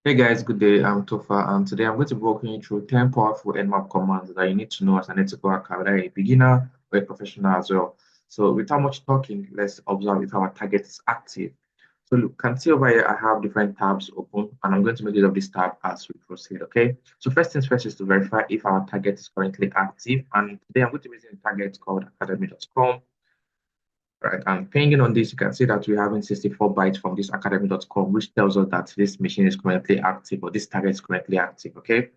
Hey guys, good day. I'm Tofa, and today I'm going to be walking you through 10 powerful Nmap commands that you need to know as an ethical hacker, whether a beginner or a professional as well. So, without much talking, let's observe if our target is active. So, look, can see over here, I have different tabs open, and I'm going to make use of this tab as we proceed. Okay. So, first things first is to verify if our target is currently active. And today I'm going to be using a target called academy.com. Right, and pinging on this, you can see that we're having 64 bytes from this academy.com, which tells us that this machine is currently active or this target is currently active. Okay.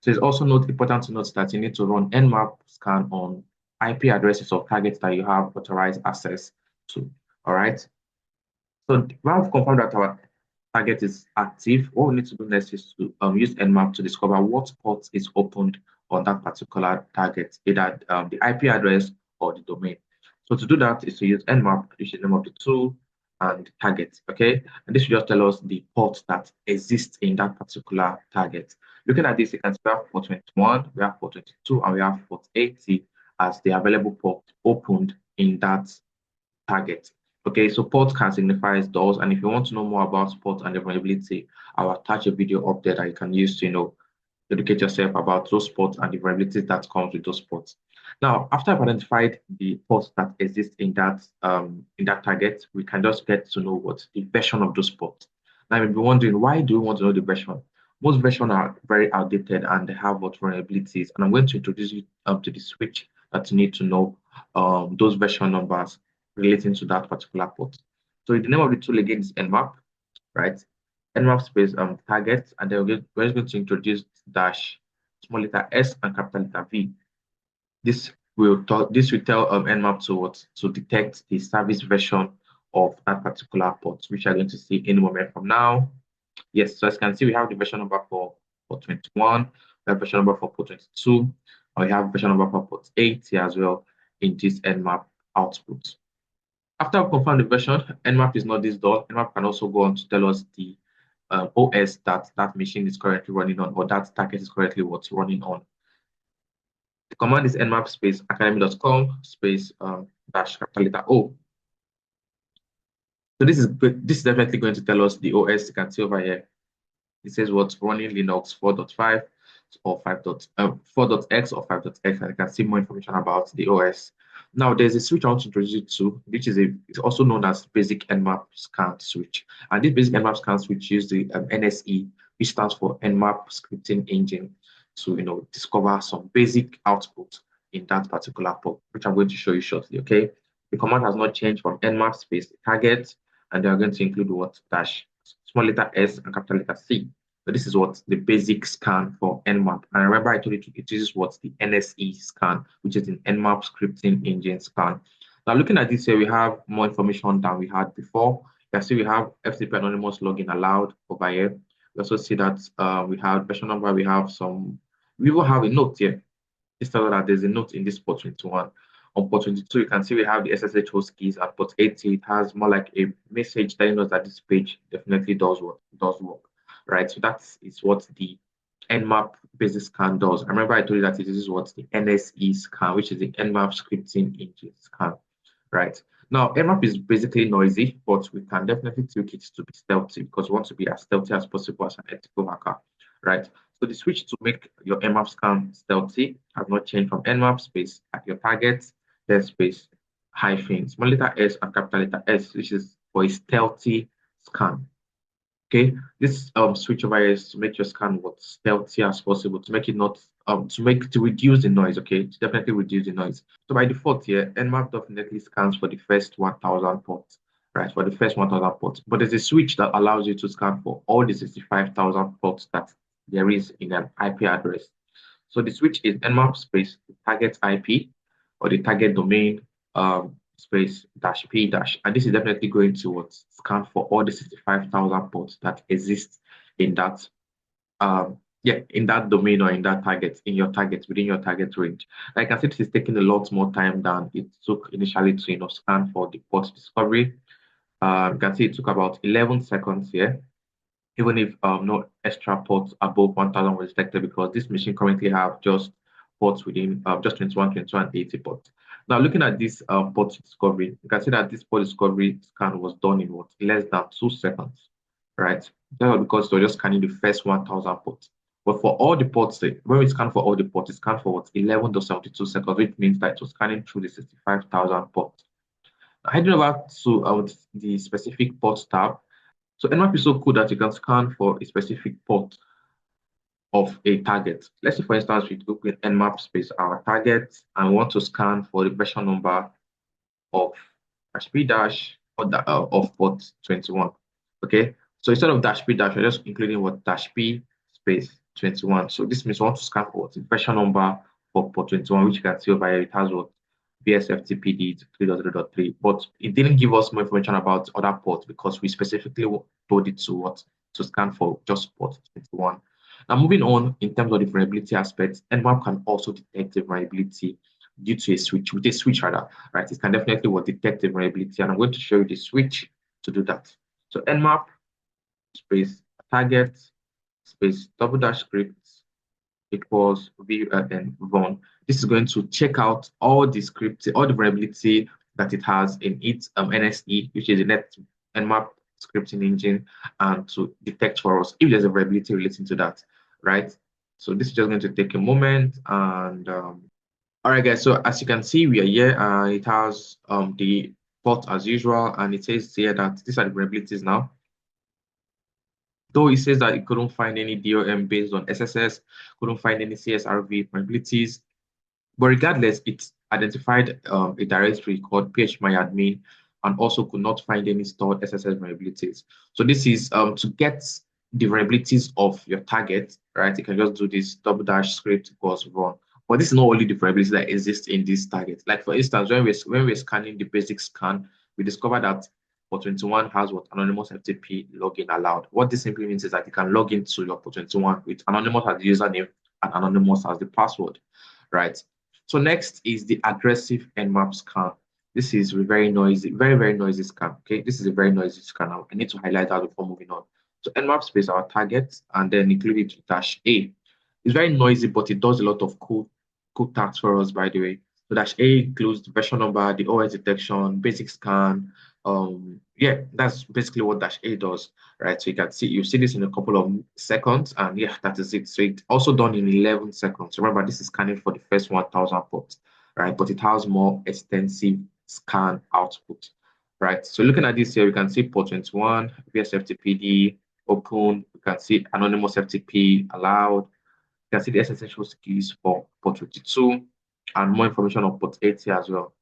So it's also important to note that you need to run Nmap scan on IP addresses of targets that you have authorized access to. All right. So once we've confirmed that our target is active, what we need to do next is to use Nmap to discover what port is opened on that particular target, either the IP address or the domain. So to do that is to use Nmap, which is the name of the tool, and target. Okay, and this will just tell us the port that exists in that particular target. Looking at this, you can see we have port 21, we have port 22, and we have port 80 as the available port opened in that target. Okay, so port can signify doors, and if you want to know more about port and the vulnerability, I'll attach a video up there that you can use to educate yourself about those ports and the vulnerabilities that comes with those ports. Now, after I've identified the ports that exist in that target, we can just get to know what the version of those ports. Now, you'll be wondering, why do you want to know the version? Most versions are very outdated and they have what vulnerabilities. And I'm going to introduce you to the switch that you need to know those version numbers relating to that particular port. So the name of the tool again is Nmap, right? Nmap space target, and then we're just going to introduce dash small letter S and capital letter V. This will tell Nmap to detect the service version of that particular port, which you're going to see in a moment from now. Yes, so as you can see, we have the version number for port 21, we have version number for port 22, and we have version number for port 80 as well in this Nmap output. After we confirm the version, Nmap is not this done. Nmap can also go on to tell us the OS that that machine is currently running on, or that target is currently what's running on. The command is nmap space academy.com space dash capital letter O. So this is definitely going to tell us the OS. You can see over here. It says what's running Linux 4.5 or 4.x or 5.x, and you can see more information about the OS. Now, there's a switch I want to introduce you to, which it's also known as basic Nmap scan switch. And this basic Nmap scan switch uses the NSE, which stands for Nmap scripting engine, to discover some basic output in that particular port, which I'm going to show you shortly. Okay, the command has not changed from Nmap space target, and they are going to include what dash small letter S and capital letter C. So this is what the basic scan for Nmap. And remember, I told you it uses what the NSE scan, which is an Nmap scripting engine scan. Now, looking at this here, we have more information than we had before. You can see we have FTP anonymous login allowed over here. We also see that we have version number. We will have a note here. This tells us that there's a note in this port 21. On port 22, you can see we have the SSH host keys. At port 80, it has more like a message telling us that this page definitely does work, right? So that is what the Nmap basic scan does. Remember, I told you that it is what the NSE scan, which is the Nmap scripting engine scan, right? Now, Nmap is basically noisy, but we can definitely tweak it to be stealthy because we want to be as stealthy as possible as an ethical hacker, right? So the switch to make your Nmap scan stealthy has not changed from Nmap space at your target, then space hyphen, small letter s and capital letter S, which is for a stealthy scan. Okay, this switch over here is to make your scan what stealthy as possible, to make it not to reduce the noise. Okay, to definitely reduce the noise. So by default here, Nmap definitely scans for the first 1,000 ports, right? For the first 1,000 ports, but there's a switch that allows you to scan for all the 65,000 ports that there is in an IP address. So the switch is Nmap space target IP or the target domain space dash p dash, and this is definitely going to scan for all the 65,000 ports that exist in that in that domain or in that target, in your target, within your target range. Like I said, this is taking a lot more time than it took initially to scan for the port discovery. You can see it took about 11 seconds here, even if no extra ports above 1,000 were detected, because this machine currently have just ports within just 21, 22, and 80 ports. Now, looking at this port discovery, you can see that this port discovery scan was done in what less than 2 seconds. right? That's because they're just scanning the first 1,000 ports. But for all the ports, when we scan for all the ports, it scans for what? 11.72 seconds, which means that it was scanning through the 65,000 ports. Heading over to the specific port tab. So Nmap is so cool that you can scan for a specific port of a target. Let's say, for instance, we open Nmap space our target and we want to scan for the version number of dash p dash or of port 21. Okay, so instead of dash p dash, we're just including what dash p space 21. So this means we want to scan for the version number for port 21, which you can see over here. It has what BSFTPD 3.0.3, but it didn't give us more information about other ports because we specifically told it to what to scan for just port 21. Now, moving on in terms of the vulnerability aspects, Nmap can also detect the vulnerability due to a switch, with a switch rather, right? It can definitely what detect the vulnerability, and I'm going to show you the switch to do that. So Nmap space target space double dash script equals VUN. This is going to check out all the script, all the vulnerability that it has in its NSE, which is the Nmap scripting engine, and to detect for us if there's a vulnerability relating to that, right? So this is just going to take a moment. And all right, guys, so as you can see, we are here. It has the port as usual, and it says here that these are the vulnerabilities now. Though it says that it couldn't find any DOM based on SSS, couldn't find any CSRV vulnerabilities, but regardless, it identified a directory called phmyadmin and also could not find any stored SSS vulnerabilities. So this is to get the vulnerabilities of your target, right? You can just do this double dash script equals run. But this is not only the vulnerabilities that exist in this target. Like for instance, when we're scanning the basic scan, we discovered that port 21 has what anonymous FTP login allowed. What this simply means is that you can log into your port 21 with anonymous as the username and anonymous as the password, right? So next is the aggressive Nmap scan. This is a very noisy, very noisy scan. Okay, this is a very noisy scan. I need to highlight that before moving on. So Nmap space our target and then include it dash A. It's very noisy, but it does a lot of cool tasks for us, by the way. So dash A includes the version number, the OS detection, basic scan. Yeah, that's basically what dash A does, right? So you see this in a couple of seconds, and yeah, that is it. So it's also done in 11 seconds. Remember, this is scanning for the first 1,000 ports, right? But it has more extensive scan output, right? So looking at this here, we can see port 21, VSFTPD, open, we can see anonymous FTP allowed, you can see the essential keys for port 52 and more information on port 80 as well,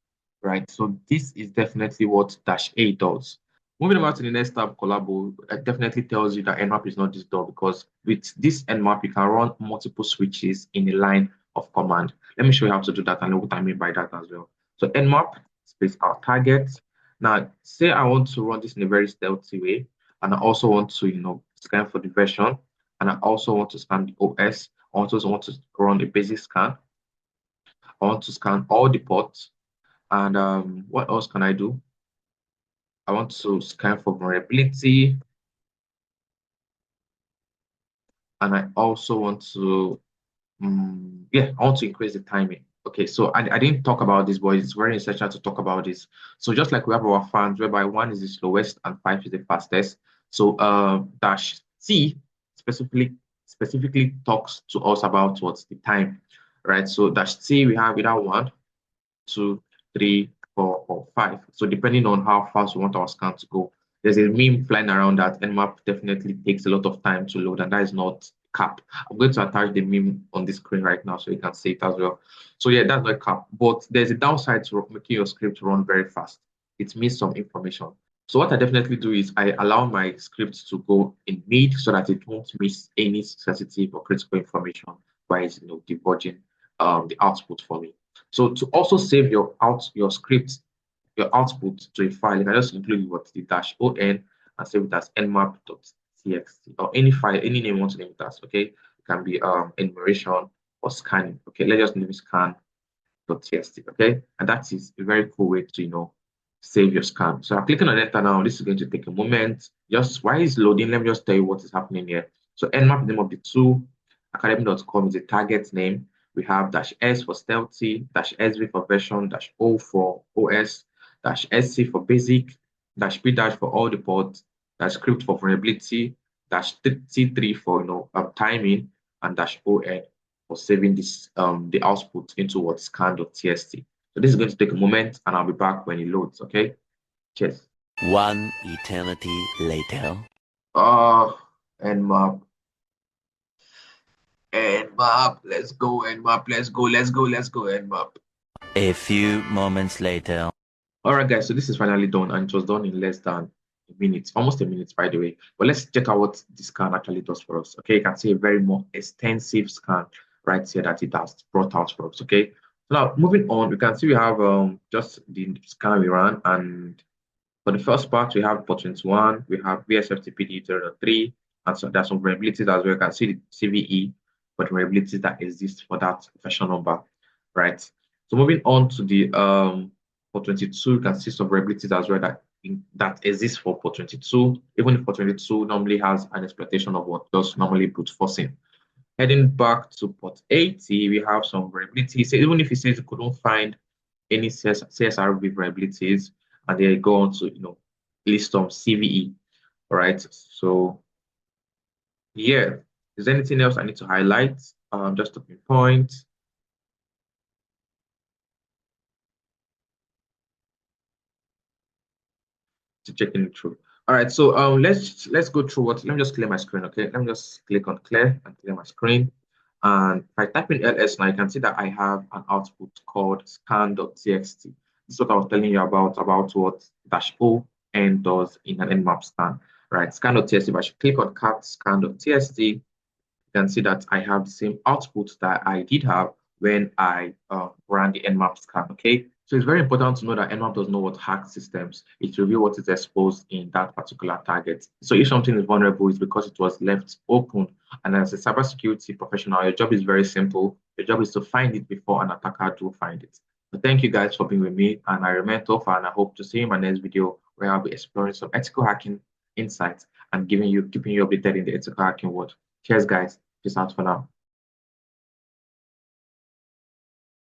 right? So this is definitely what dash A does. Moving over to the next tab, Collabo, it definitely tells you that Nmap is not this door because with this Nmap, you can run multiple switches in a line of command. Let me show you how to do that and what I mean by that as well. So Nmap space our target. Now, say I want to run this in a very stealthy way, and I also want to, scan for the version, and I also want to scan the OS. I also want to run a basic scan. I want to scan all the ports. And what else can I do? I want to scan for vulnerability. And I also want to, yeah, I want to increase the timing. Okay, so I didn't talk about this, but it's very essential to talk about this. So just like we have our fans, whereby 1 is the slowest and 5 is the fastest. So dash C specifically talks to us about what's the time, right? So dash C, we have either 1, 2, 3, 4, or 5. So depending on how fast we want our scan to go, there's a meme flying around that Nmap definitely takes a lot of time to load, and that is not cap. I'm going to attach the meme on the screen right now so you can see it as well. So yeah, that's not cap, but there's a downside to making your script run very fast. It means some information. So what I definitely do is I allow my script to go in mid so that it won't miss any sensitive or critical information by debugging the output for me. So to also save your script, your output to a file, you can just include what the dash on and save it as nmap.txt or any file, any name you want to name it as. Okay, it can be enumeration or scanning. Okay, let's just name it scan.txt. Okay, and that is a very cool way to save your scan. So I'm clicking on enter now. This is going to take a moment. Just while it's loading, let me just tell you what is happening here. So nmap is the name of the tool, academy.com is the target name. We have dash S for stealthy, dash SV for version, dash O for OS, dash SC for basic, dash P dash for all the ports, dash script for vulnerability, dash T3 for timing, and dash ON for saving this the output into what scan.txt. So this is going to take a moment, and I'll be back when it loads. Okay, cheers. One eternity later. Nmap, Nmap, let's go, Nmap, let's go, Nmap. A few moments later. All right, guys, so this is finally done, and it was done in less than a minute, almost a minute, by the way. But let's check out what the scan actually does for us. Okay, you can see a very more extensive scan right here that it has brought out for us. Okay, so now moving on, we can see we have just the scan we ran, and for the first part, we have port 21, we have VSFTPD 3, and so there's some vulnerabilities as well. You can see the CVE, but vulnerabilities that exist for that version number, right? So moving on to the port 22, you can see some vulnerabilities as well that exist for port 22. Even if port 22 normally has an exploitation of what does normally brute forcing. Heading back to port 80, we have some vulnerabilities. So even if it says you couldn't find any CSRV vulnerabilities, and they go on to list some CVE. All right. So yeah, is there anything else I need to highlight? Just to pinpoint to checking it through. All right. So let's go through what. Let me just clear my screen. Okay. Let me just click on clear and clear my screen. And if I type in ls now, you can see that I have an output called scan.txt. This is what I was telling you about what dash o n does in an nmap scan, right? Scan.txt, if I should click on cat scan.txt, you can see that I have the same output that I did have when I ran the nmap scan, okay? So it's very important to know that nmap does not what hack systems. It reveals what is exposed in that particular target. So if something is vulnerable, it's because it was left open. And as a cybersecurity professional, your job is very simple. Your job is to find it before an attacker do find it. So thank you guys for being with me, and I remain Tofa, and I hope to see you in my next video where I'll be exploring some ethical hacking insights and keeping you updated in the ethical hacking world. Cheers, guys. Peace out for now.